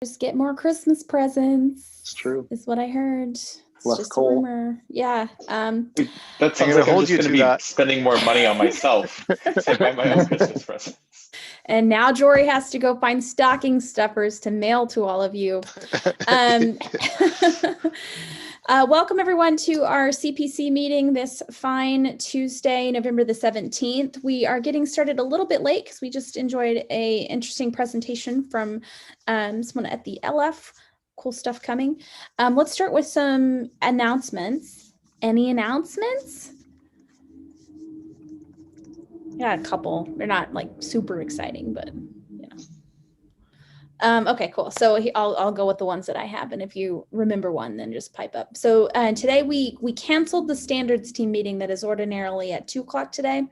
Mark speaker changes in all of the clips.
Speaker 1: Just get more Christmas presents.
Speaker 2: It's true.
Speaker 1: Is what I heard. It's
Speaker 2: Less
Speaker 1: just
Speaker 2: coal.
Speaker 1: a rumor. Yeah.
Speaker 3: That sounds like I'm just going to be spending more money on myself. So I buy my own Christmas presents.
Speaker 1: And now Jory has to go find stocking stuffers to mail to all of you. Welcome everyone to our CPC meeting this fine Tuesday, November the 17th. We are getting started a little bit late because we just enjoyed a interesting presentation from someone at the LF. Cool stuff coming. Let's start with some announcements. Any announcements? Yeah, a couple. They're not like super exciting, but you know. Okay, cool. So I'll go with the ones that I have, and if you remember one, then just pipe up. So today we canceled the standards team meeting that is ordinarily at 2 o'clock today,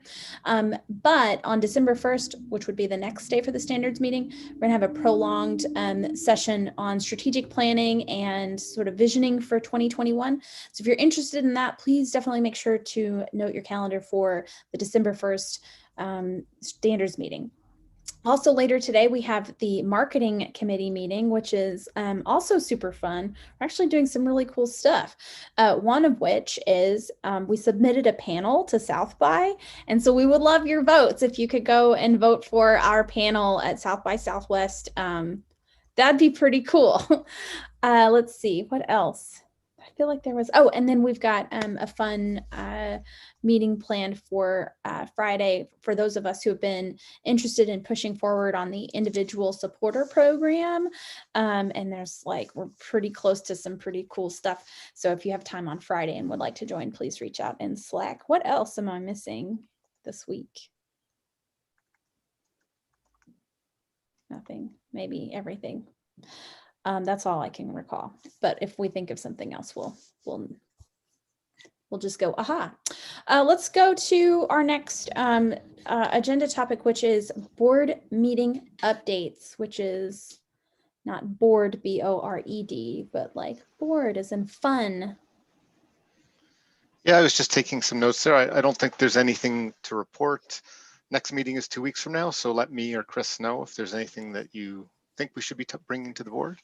Speaker 1: but on December 1st, which would be the next day for the standards meeting, we're gonna have a prolonged session on strategic planning and sort of visioning for 2021. So if you're interested in that, please definitely make sure to note your calendar for the December 1st standards meeting. Also later today, we have the marketing committee meeting, which is also super fun. We're actually doing some really cool stuff. One of which is we submitted a panel to South by, and so we would love your votes. If you could go and vote for our panel at South by Southwest, that'd be pretty cool. Let's see, what else? I feel like there was, oh, and then we've got a fun meeting planned for Friday for those of us who have been interested in pushing forward on the individual supporter program. And there's like, we're pretty close to some pretty cool stuff. So if you have time on Friday and would like to join, please reach out in Slack. What else am I missing this week? Nothing, maybe everything. That's all I can recall. But if we think of something else, we'll just go, aha. Let's go to our next agenda topic, which is board meeting updates, which is not bored, B-O-R-E-D, but like bored as in fun.
Speaker 4: Yeah, I was just taking some notes there. I don't think there's anything to report. Next meeting is 2 weeks from now, so let me or Chris know if there's anything that you think we should be bringing to the board.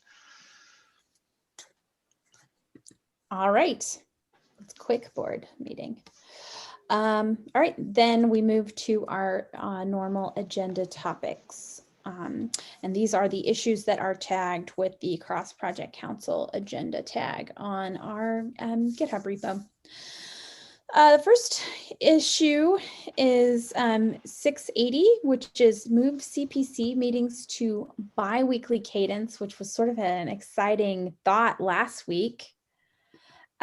Speaker 1: All right, it's a quick board meeting. All right, then we move to our normal agenda topics. And these are the issues that are tagged with the Cross Project Council agenda tag on our GitHub repo. The first issue is 680, which is moved CPC meetings to bi-weekly cadence, which was sort of an exciting thought last week.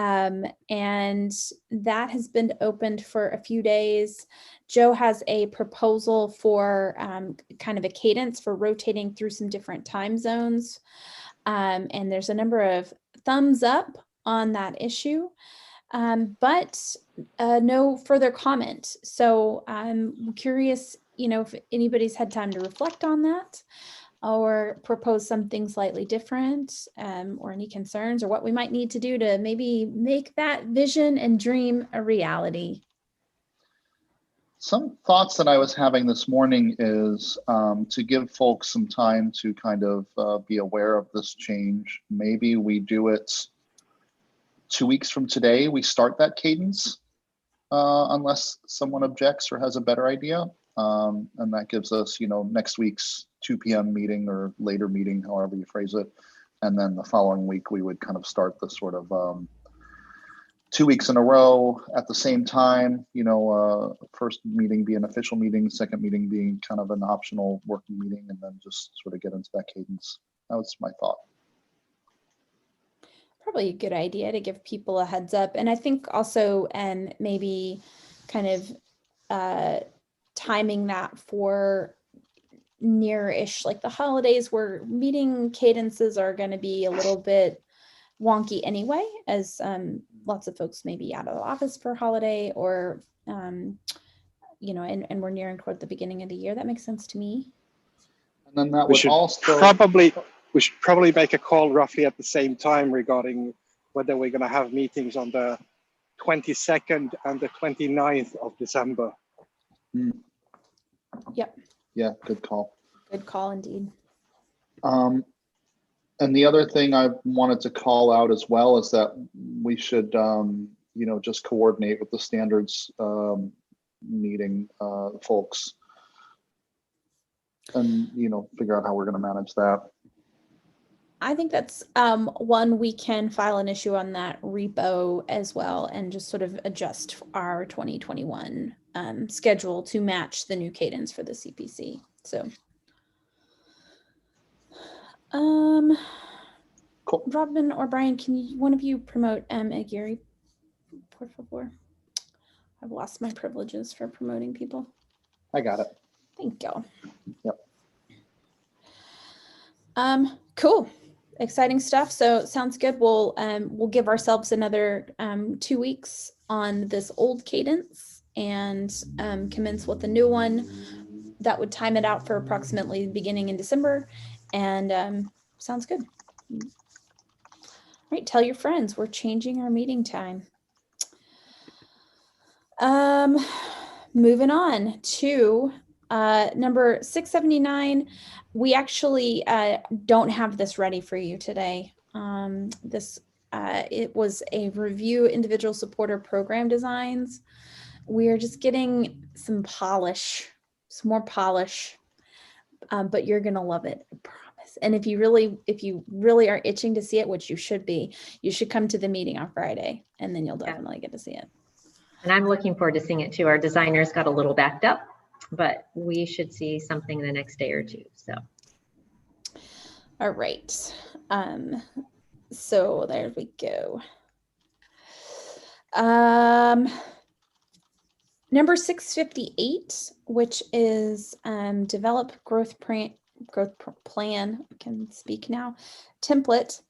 Speaker 1: And that has been opened for a few days. Joe has a proposal for kind of a cadence for rotating through some different time zones. And there's a number of thumbs up on that issue, but no further comment. So I'm curious, you know, if anybody's had time to reflect on that, or propose something slightly different, or any concerns, or what we might need to do to maybe make that vision and dream a reality.
Speaker 2: Some thoughts that I was having this morning is to give folks some time to kind of be aware of this change. Maybe we do it 2 weeks from today, we start that cadence, unless someone objects or has a better idea. And that gives us, you know, next week's 2 p.m. meeting or later meeting, however you phrase it. And then the following week, we would kind of start the sort of 2 weeks in a row at the same time, you know, first meeting be an official meeting, second meeting being kind of an optional working meeting, and then just sort of get into that cadence. That was my thought.
Speaker 1: Probably a good idea to give people a heads up. And I think also maybe kind of timing that for near-ish, like the holidays, where meeting cadences are going to be a little bit wonky anyway, as lots of folks may be out of the office for holiday, or you know, and we're nearing toward the beginning of the year. That makes sense to me.
Speaker 2: And then that would also
Speaker 5: we should probably make a call roughly at the same time regarding whether we're going to have meetings on the 22nd and the 29th of December.
Speaker 1: Yep.
Speaker 2: Yeah, good call.
Speaker 1: Good call indeed.
Speaker 2: And the other thing I wanted to call out as well is that we should, just coordinate with the standards meeting folks, and figure out how we're going to manage that.
Speaker 1: I think that's one, we can file an issue on that repo as well, and just sort of adjust our 2021 schedule to match the new cadence for the CPC. So,
Speaker 2: Cool.
Speaker 1: Robin or Brian, can one of you promote a Geary, por favor? I've lost my privileges for promoting people.
Speaker 2: I got it.
Speaker 1: Thank you.
Speaker 2: Yep.
Speaker 1: Cool. Exciting stuff. So sounds good. We'll give ourselves another 2 weeks on this old cadence and commence with the new one. That would time it out for approximately beginning in December. And sounds good. All right, tell your friends we're changing our meeting time. Moving on to number 679. We actually don't have this ready for you today. It was a review individual supporter program designs. We are just getting some more polish, but you're gonna love it, I promise. And if you really are itching to see it, which you should be, you should come to the meeting on Friday, and then you'll definitely get to see it.
Speaker 6: And I'm looking forward to seeing it too. Our designers got a little backed up, but we should see something the next day or two. So,
Speaker 1: all right. So there we go. Number 658, which is develop growth plan. I can speak now. Template,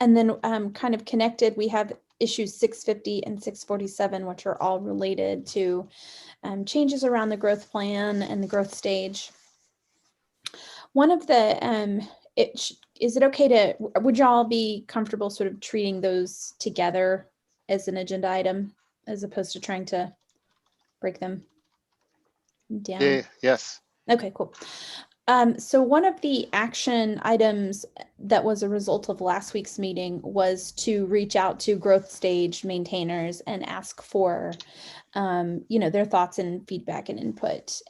Speaker 1: and then kind of connected. We have issues 650 and 647, which are all related to changes around the growth plan and the growth stage. One of the, is it okay would y'all be comfortable sort of treating those together as an agenda item as opposed to trying to break them down?
Speaker 4: Yeah, yes.
Speaker 1: Okay, cool. So one of the action items that was a result of last week's meeting was to reach out to growth stage maintainers and ask for, their thoughts and feedback and input.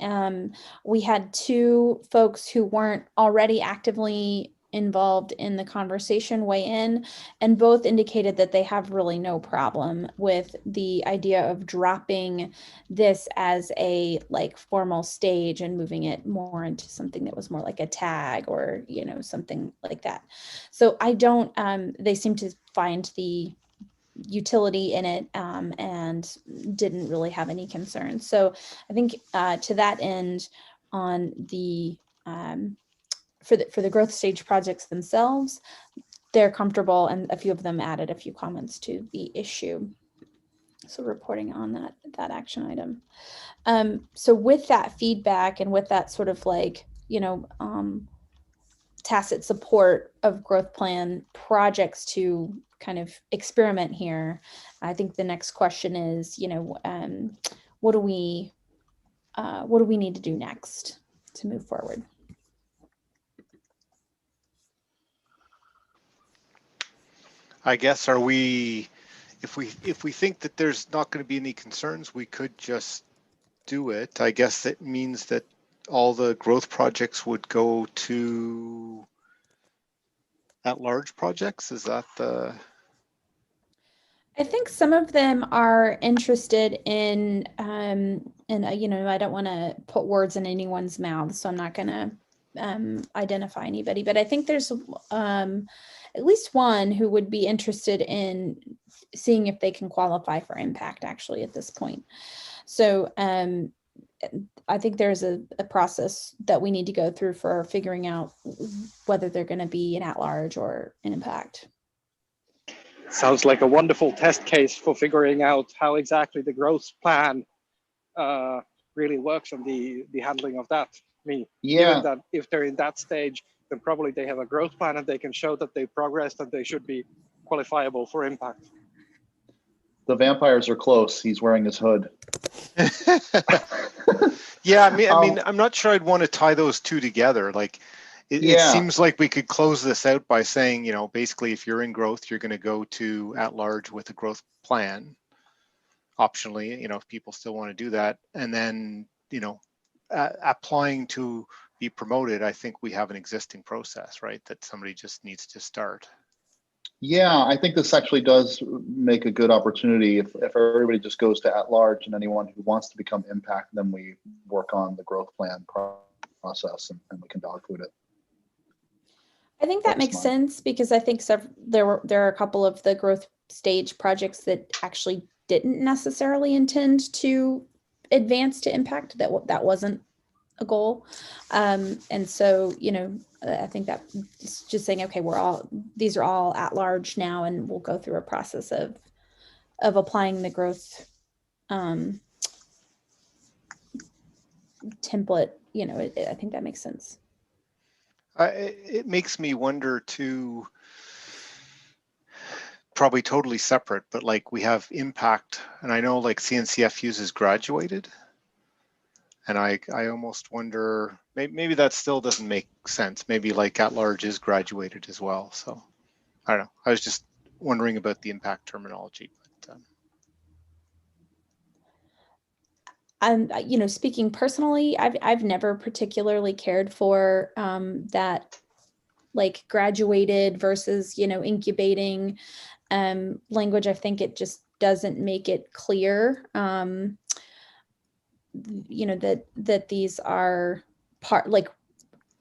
Speaker 1: We had 2 folks who weren't already actively involved in the conversation weigh in, and both indicated that they have really no problem with the idea of dropping this as a formal stage and moving it more into something that was more like a tag or something like that. So I don't they seem to find the utility in it and didn't really have any concerns. So I think to that end, on the for the growth stage projects themselves, they're comfortable, and a few of them added a few comments to the issue. So reporting on that action item. So with that feedback and with that sort of tacit support of growth plan projects to kind of experiment here, I think the next question is, what do we need to do next to move forward?
Speaker 4: I guess, if we think that there's not going to be any concerns, we could just do it. I guess that means that all the growth projects would go to at-large projects. Is that the?
Speaker 1: I think some of them are interested in, and I don't want to put words in anyone's mouth, so I'm not going to identify anybody, but I think there's at least one who would be interested in seeing if they can qualify for impact actually at this point. So I think there's a process that we need to go through for figuring out whether they're going to be an at-large or an impact.
Speaker 5: Sounds like a wonderful test case for figuring out how exactly the growth plan really works and the handling of that. I mean, given that if they're in that stage, then probably they have a growth plan and they can show that they progressed and they should be qualifiable for impact.
Speaker 2: The vampires are close. He's wearing his hood.
Speaker 4: Yeah, I mean, I'm not sure I'd want to tie those two together. Like, It seems like we could close this out by saying, basically, if you're in growth, you're going to go to at large with a growth plan. Optionally, if people still want to do that, and then, applying to be promoted, I think we have an existing process, right? That somebody just needs to start.
Speaker 2: Yeah, I think this actually does make a good opportunity if everybody just goes to at large, and anyone who wants to become impact, then we work on the growth plan process and we can dog food it.
Speaker 1: I think that makes sense, because I think there are a couple of the growth stage projects that actually didn't necessarily intend to advance to impact, that wasn't a goal. And so, I think that just saying, okay, these are all at large now, and we'll go through a process of applying the growth template, I think that makes sense.
Speaker 4: It makes me wonder too, probably totally separate, but like we have impact, and I know like CNCF uses graduated, and I almost wonder, maybe that still doesn't make sense. Maybe like at large is graduated as well. So I don't know. I was just wondering about the impact terminology.
Speaker 1: But, speaking personally, I've never particularly cared for that, like graduated versus, incubating language. I think it just doesn't make it clear, that these are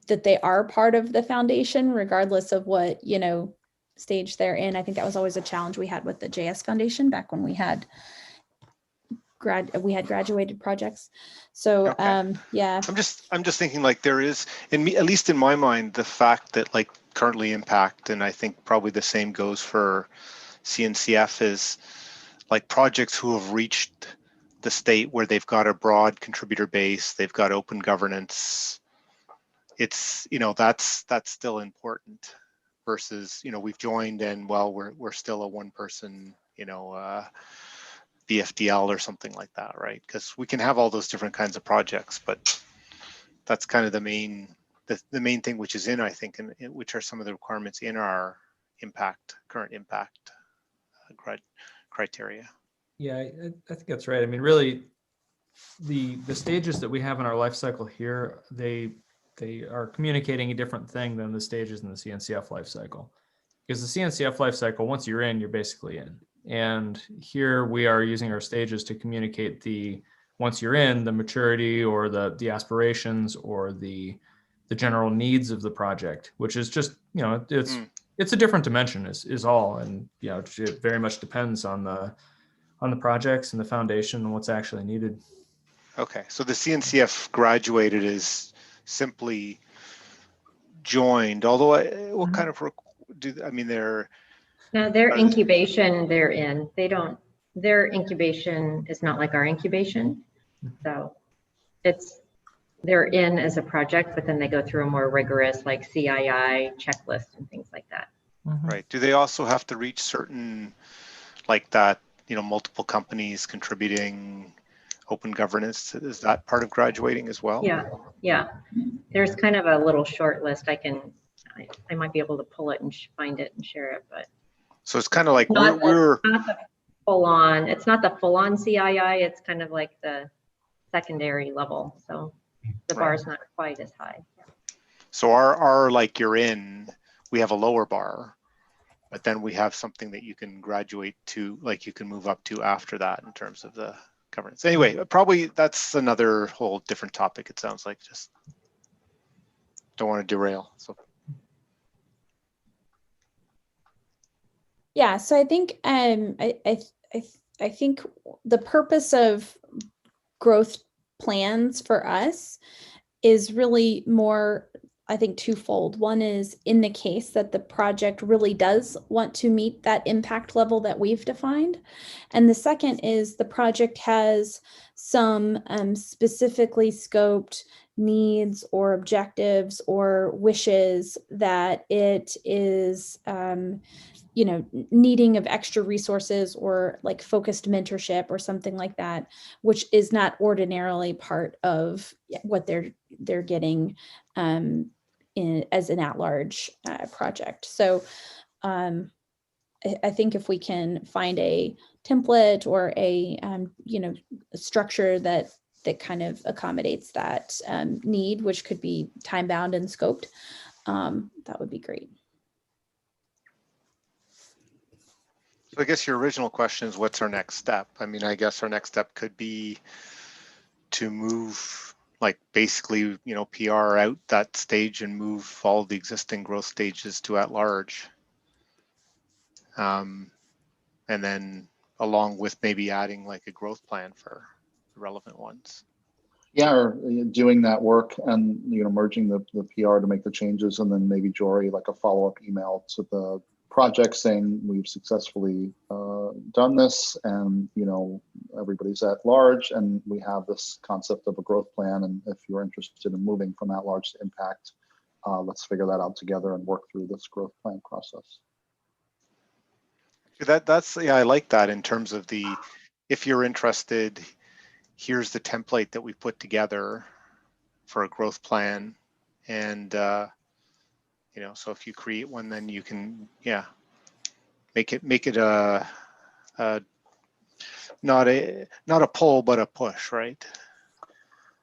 Speaker 1: that they are part of the foundation, regardless of what, stage they're in. I think that was always a challenge we had with the JS Foundation back when we had graduated projects. So
Speaker 4: okay.
Speaker 1: Yeah.
Speaker 4: I'm just thinking like there is, at least in my mind, the fact that like currently impact, and I think probably the same goes for CNCF, is like projects who have reached the state where they've got a broad contributor base, they've got open governance. It's, that's still important versus, we've joined and we're still a one person, BFDL or something like that, right? Because we can have all those different kinds of projects, but that's kind of the main thing, which is I think, and which are some of the requirements in our current impact criteria.
Speaker 7: Yeah, I think that's right. I mean, really, the stages that we have in our life cycle here, they are communicating a different thing than the stages in the CNCF life cycle. Because the CNCF life cycle, once you're in, you're basically in. And here we are using our stages to communicate once you're in, the maturity or the aspirations or the general needs of the project, which is just, it's a different dimension is all. And, it very much depends on the projects and the foundation and what's actually needed.
Speaker 4: Okay, so the CNCF graduated is simply joined, although what kind of they're...
Speaker 6: No, their incubation, they're in. Their incubation is not like our incubation. So they're in as a project, but then they go through a more rigorous like CII checklist and things like that.
Speaker 7: Mm-hmm.
Speaker 4: Right. Do they also have to reach certain, like that, multiple companies contributing open governance? Is that part of graduating as well?
Speaker 6: Yeah. There's kind of a little short list. I might be able to pull it and find it and share it, but.
Speaker 4: So it's kind of like
Speaker 6: we're not the full on. It's not the full on CII. It's kind of like the secondary level. So the bar is not quite as high.
Speaker 4: So our like you're in, we have a lower bar, but then we have something that you can graduate to, like you can move up to after that in terms of the governance. Anyway, probably that's another whole different topic. It sounds like, just don't want to derail. So.
Speaker 1: Yeah, so I think I think the purpose of growth plans for us is really more, I think, twofold. One is in the case that the project really does want to meet that impact level that we've defined. And the second is the project has some specifically scoped needs or objectives or wishes that it is needing of extra resources or like focused mentorship or something like that, which is not ordinarily part of what they're getting as an at-large project. So I think if we can find a template or a a structure that kind of accommodates that need, which could be time bound and scoped, that would be great.
Speaker 4: So I guess your original question is, what's our next step? I mean, I guess our next step could be to move, like, basically, PR out that stage and move all the existing growth stages to at large. And then along with maybe adding like a growth plan for the relevant ones.
Speaker 2: Yeah, or doing that work and merging the PR to make the changes, and then maybe Jory like a follow-up email to the project saying we've successfully done this, and everybody's at large, and we have this concept of a growth plan, and if you're interested in moving from at large to impact, let's figure that out together and work through this growth plan process.
Speaker 4: That's I like that in terms of if you're interested, here's the template that we put together for a growth plan, and so if you create one, then you can make it not a pull but a push, right?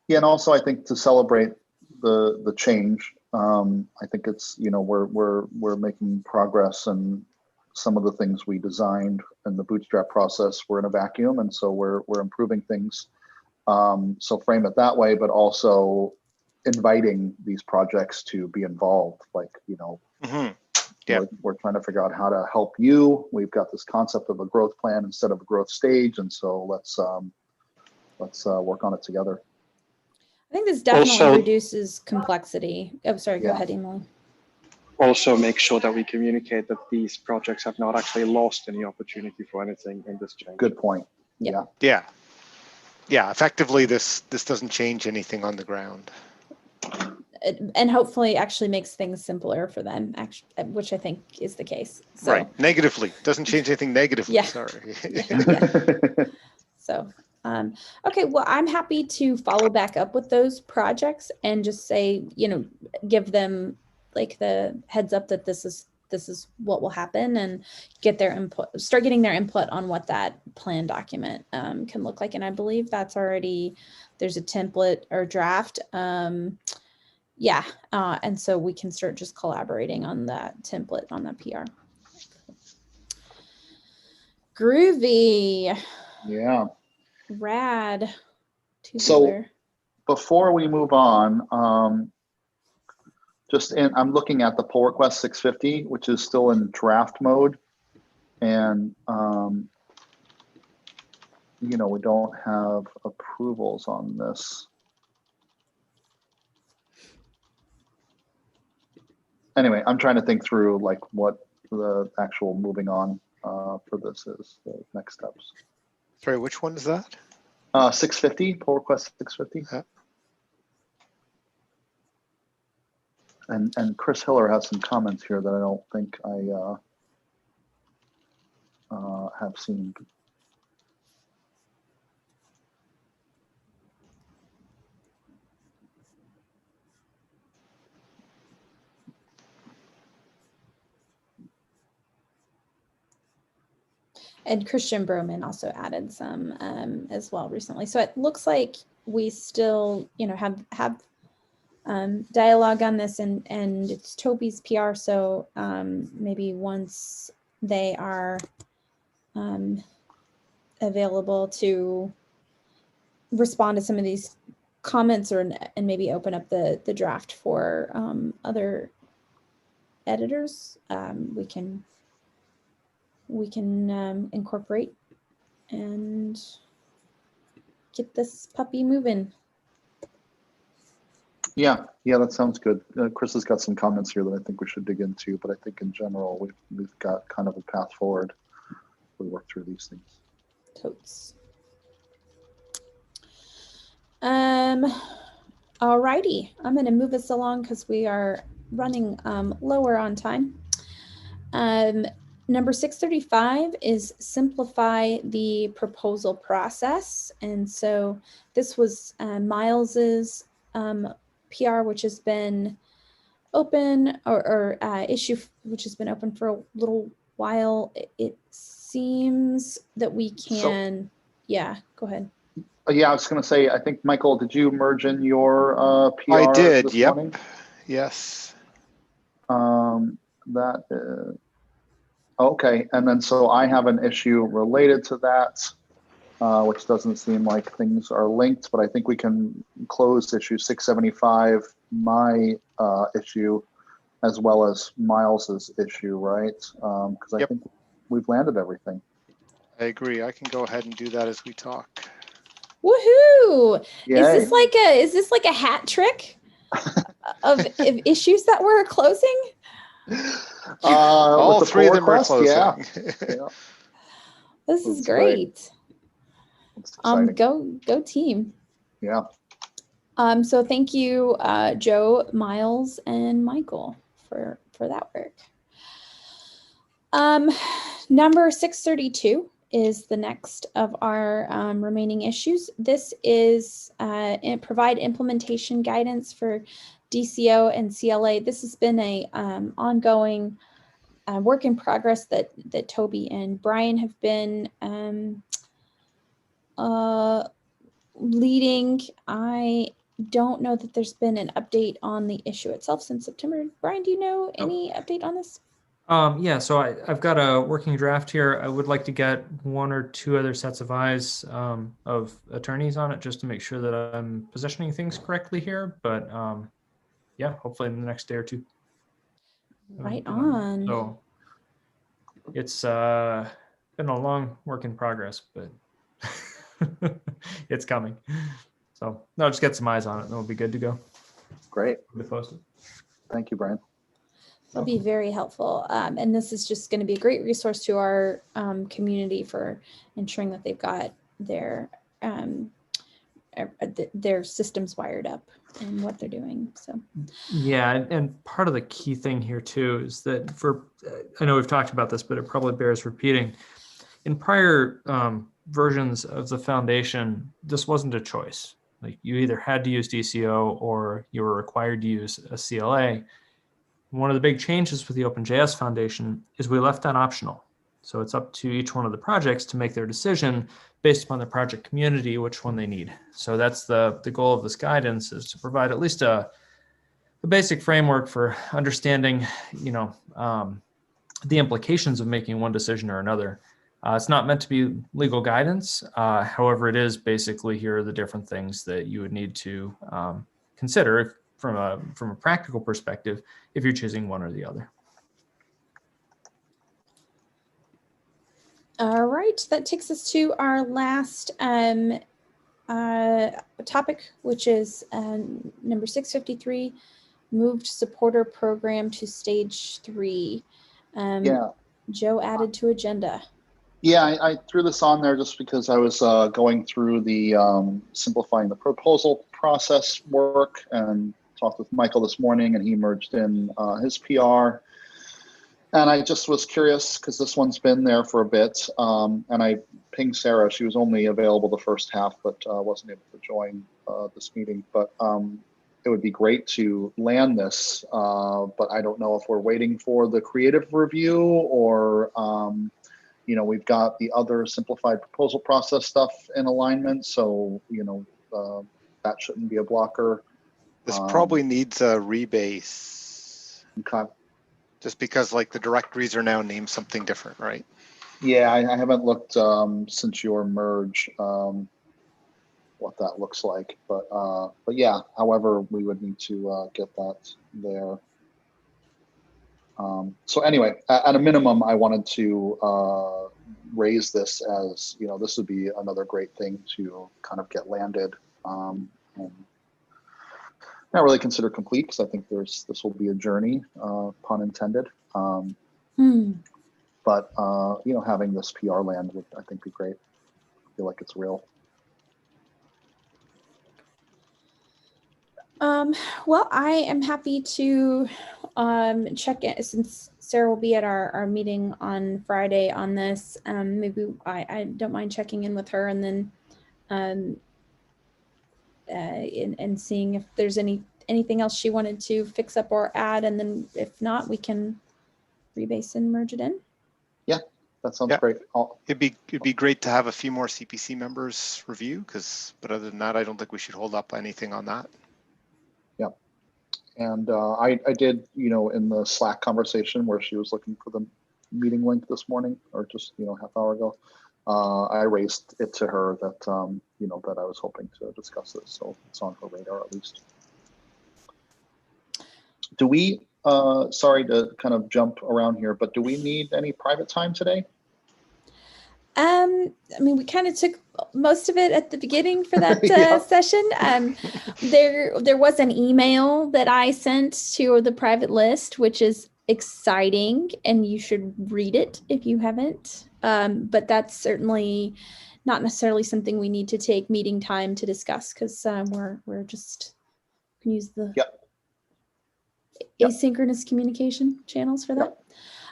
Speaker 2: Yeah, and also I think to celebrate the change, I think it's we're making progress, and some of the things we designed in the bootstrap process were in a vacuum, and so we're improving things. So frame it that way, but also inviting these projects to be involved. Like, we're trying to figure out how to help you. We've got this concept of a growth plan instead of a growth stage, and so let's work on it together.
Speaker 1: I think this definitely also reduces complexity. Oh, sorry, go ahead, Emily.
Speaker 5: Also make sure that we communicate that these projects have not actually lost any opportunity for anything in this change.
Speaker 2: Good point.
Speaker 1: Yeah.
Speaker 4: Effectively, this doesn't change anything on the ground,
Speaker 1: and hopefully actually makes things simpler for them, which I think is the case. So,
Speaker 4: right. Negatively doesn't change anything negatively.
Speaker 1: Yeah.
Speaker 4: Sorry.
Speaker 1: Yeah. So okay, well, I'm happy to follow back up with those projects and just say, give them like the heads up that this is what will happen, and get their input, start getting their input on what that plan document can look like. And I believe that's already, there's a template or draft. And so we can start just collaborating on that template, on that PR. Groovy.
Speaker 2: Yeah.
Speaker 1: Rad.
Speaker 2: So before we move on, I'm looking at the pull request 650, which is still in draft mode, and we don't have approvals on this. Anyway, I'm trying to think through like what the actual moving on for this is, the next steps.
Speaker 4: Sorry, which one is that?
Speaker 2: 650, pull request 650.
Speaker 4: Yeah.
Speaker 2: And Chris Hiller has some comments here that I don't think I have seen.
Speaker 1: And Christian Broman also added some as well recently. So it looks like we still, have dialogue on this, and it's Toby's PR. So maybe once they are available to respond to some of these comments, and maybe open up the draft for other editors, we can incorporate and get this puppy moving.
Speaker 2: Yeah, that sounds good. Chris has got some comments here that I think we should dig into, but I think in general we've got kind of a path forward. We work through these things.
Speaker 1: Totes. Alrighty, I'm going to move us along because we are running lower on time. Number 635 is simplify the proposal process. And so this was Miles's PR, which has been open or issue which has been open for a little while, it seems that we can. Yeah, go ahead.
Speaker 2: Yeah, I was going to say, I think, Michael, did you merge in your PR
Speaker 4: I did,
Speaker 2: this
Speaker 4: yep.
Speaker 2: morning?
Speaker 4: Yes.
Speaker 2: Okay, and then so I have an issue related to that, which doesn't seem like things are linked, but I think we can close issue 675, my issue, as well as Miles's issue, right? Because I think we've landed everything.
Speaker 4: I agree. I can go ahead and do that as we talk.
Speaker 1: Woohoo!
Speaker 2: Yay.
Speaker 1: Is this like a hat trick of issues that we're closing?
Speaker 4: All three of them are closing.
Speaker 2: Yeah.
Speaker 1: This is great. Go team.
Speaker 2: Yeah.
Speaker 1: So thank you, Joe, Miles, and Michael for that work. Number 632 is the next of our remaining issues. This is provide implementation guidance for DCO and CLA. This has been a ongoing work in progress that Toby and Brian have been leading. I don't know that there's been an update on the issue itself since September. Brian, do you know any update on this?
Speaker 7: Yeah, so I've got a working draft here. I would like to get one or two other sets of eyes of attorneys on it just to make sure that I'm positioning things correctly here. But yeah, hopefully in the next day or two.
Speaker 1: Right on.
Speaker 7: So it's been a long work in progress, but it's coming. So no, just get some eyes on it and we'll be good to go.
Speaker 2: Great. Thank you, Brian.
Speaker 1: That'll be very helpful. And this is just going to be a great resource to our community for ensuring that they've got their systems wired up and what they're doing. So
Speaker 7: yeah, and part of the key thing here too is that I know we've talked about this, but it probably bears repeating. In prior versions of the foundation, this wasn't a choice. Like you either had to use DCO or you were required to use a CLA. One of the big changes with the OpenJS Foundation is we left that optional. So it's up to each one of the projects to make their decision based upon the project community, which one they need. So that's the goal of this guidance, is to provide at least a basic framework for understanding, the implications of making one decision or another. It's not meant to be legal guidance. However, it is basically, here are the different things that you would need to consider from a practical perspective if you're choosing one or the other.
Speaker 1: All right, that takes us to our last topic, which is number 653, moved supporter program to stage 3. Joe added to agenda.
Speaker 2: Yeah, I threw this on there just because I was going through the simplifying the proposal process work and talked with Michael this morning, and he merged in his PR. And I just was curious because this one's been there for a bit. And I pinged Sarah. She was only available the first half, but wasn't able to join this meeting. But it would be great to land this. But I don't know if we're waiting for the creative review or, we've got the other simplified proposal process stuff in alignment. So, that shouldn't be a blocker.
Speaker 4: This probably needs a rebase.
Speaker 2: Okay.
Speaker 4: Just because like the directories are now named something different, right?
Speaker 2: Yeah, I haven't looked since your merge what that looks like, but yeah. However, we would need to get that there. So anyway, at a minimum, I wanted to raise this as this would be another great thing to kind of get landed. And not really consider complete because I think this will be a journey, pun intended. But having this PR land would, I think, be great. I feel like it's real.
Speaker 1: Well, I am happy to check in since Sarah will be at our meeting on Friday on this. Maybe I don't mind checking in with her and then and seeing if there's any anything else she wanted to fix up or add, and then if not, we can rebase and merge it in.
Speaker 2: Yeah, that sounds great.
Speaker 4: It'd be great to have a few more CPC members review, but other than that, I don't think we should hold up anything on that.
Speaker 2: Yeah, and I did, in the Slack conversation where she was looking for the meeting link this morning, or just half hour ago, I raised it to her that that I was hoping to discuss this, so it's on her radar at least. Do we? Sorry to kind of jump around here, but do we need any private time today?
Speaker 1: I mean, we kind of took most of it at the beginning for that session. There was an email that I sent to the private list, which is exciting, and you should read it if you haven't. But that's certainly not necessarily something we need to take meeting time to discuss, because we're just can use the asynchronous communication channels for that.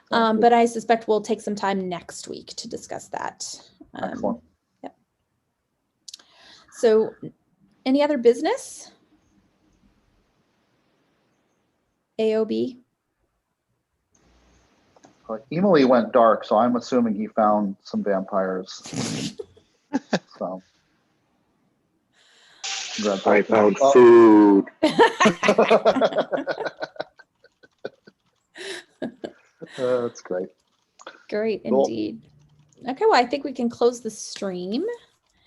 Speaker 1: But I suspect we'll take some time next week to discuss that.
Speaker 2: Excellent.
Speaker 1: Yep. So, any other business? AOB?
Speaker 2: Emily went dark, so I'm assuming he found some vampires. So.
Speaker 8: I found food.
Speaker 2: That's great.
Speaker 1: Great, indeed. Okay, well, I think we can close the stream.